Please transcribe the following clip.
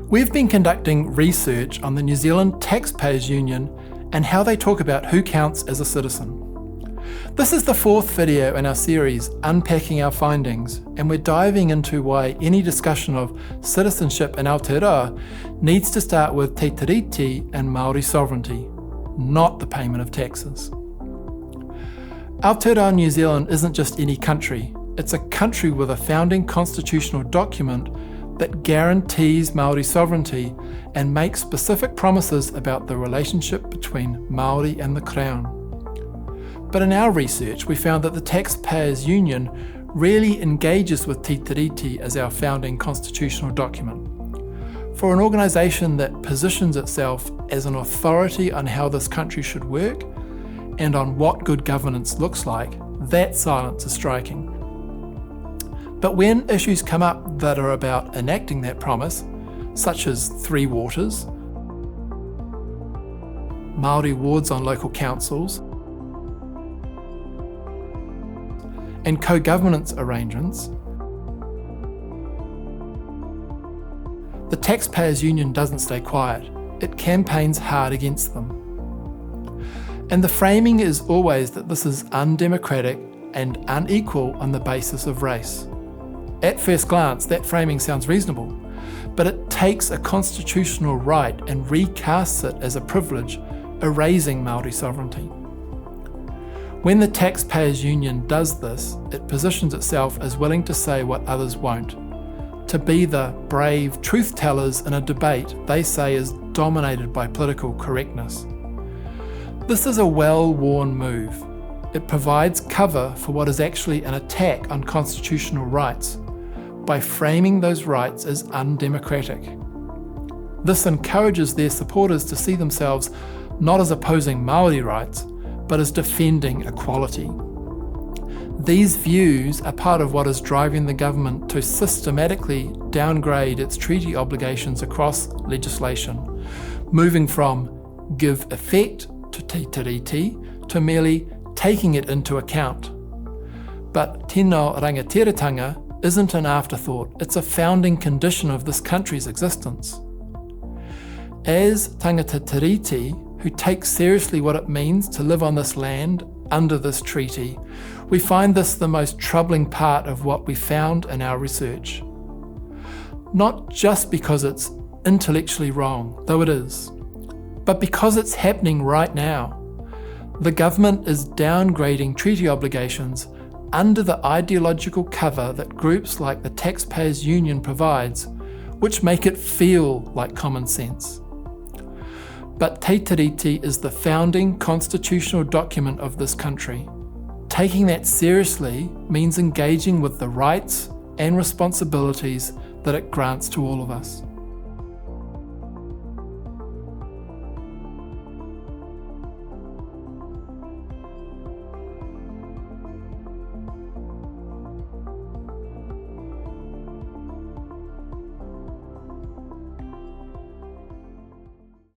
We've been conducting research on the New Zealand Taxpayers Union and how they talk about who counts as a citizen. This is the fourth video in our series unpacking our findings, and we're diving into why any discussion of citizenship in Aotearoa needs to start with Te Tiriti and Māori sovereignty, not the payment of taxes. Aotearoa New Zealand isn't just any country, it's a country with a founding constitutional document that guarantees Māori sovereignty and makes specific promises about the relationship between Māori and the Crown. But in our research, we found that the Taxpayers Union rarely engages with Te Tiriti as our founding constitutional document. For an organisation that positions itself as an authority on how this country should work and on what good governance looks like, that silence is striking. But when issues come up that are about enacting that promise, such as Three Waters, Māori wards on local councils, and co-governance arrangements, the Taxpayers Union doesn't stay quiet. It campaigns hard against them. And the framing is always that this is undemocratic and unequal on the basis of race. At first glance, that framing sounds reasonable, but it takes a constitutional right and recasts it as a privilege, erasing Māori sovereignty. When the Taxpayers Union does this, it positions itself as willing to say what others won't, to be the brave truth-tellers in a debate they say is dominated by political correctness. This is a well-worn move. It provides cover for what is actually an attack on constitutional rights by framing those rights as undemocratic. This encourages their supporters to see themselves not as opposing Māori rights, but as defending equality. These views are part of what is driving the government to systematically downgrade its treaty obligations across legislation, moving from give effect to Te Tiriti to merely taking it into account. But tino rangatiratanga isn't an afterthought, it's a founding condition of this country's existence. As tangata tiriti, who takes seriously what it means to live on this land under this treaty, we find this the most troubling part of what we found in our research. Not just because it's intellectually wrong, though it is, but because it's happening right now. The government is downgrading treaty obligations under the ideological cover that groups like the Taxpayers Union provides, which make it feel like common sense. But Te Tiriti is the founding constitutional document of this country. Taking that seriously means engaging with the rights and responsibilities that it grants to all of us.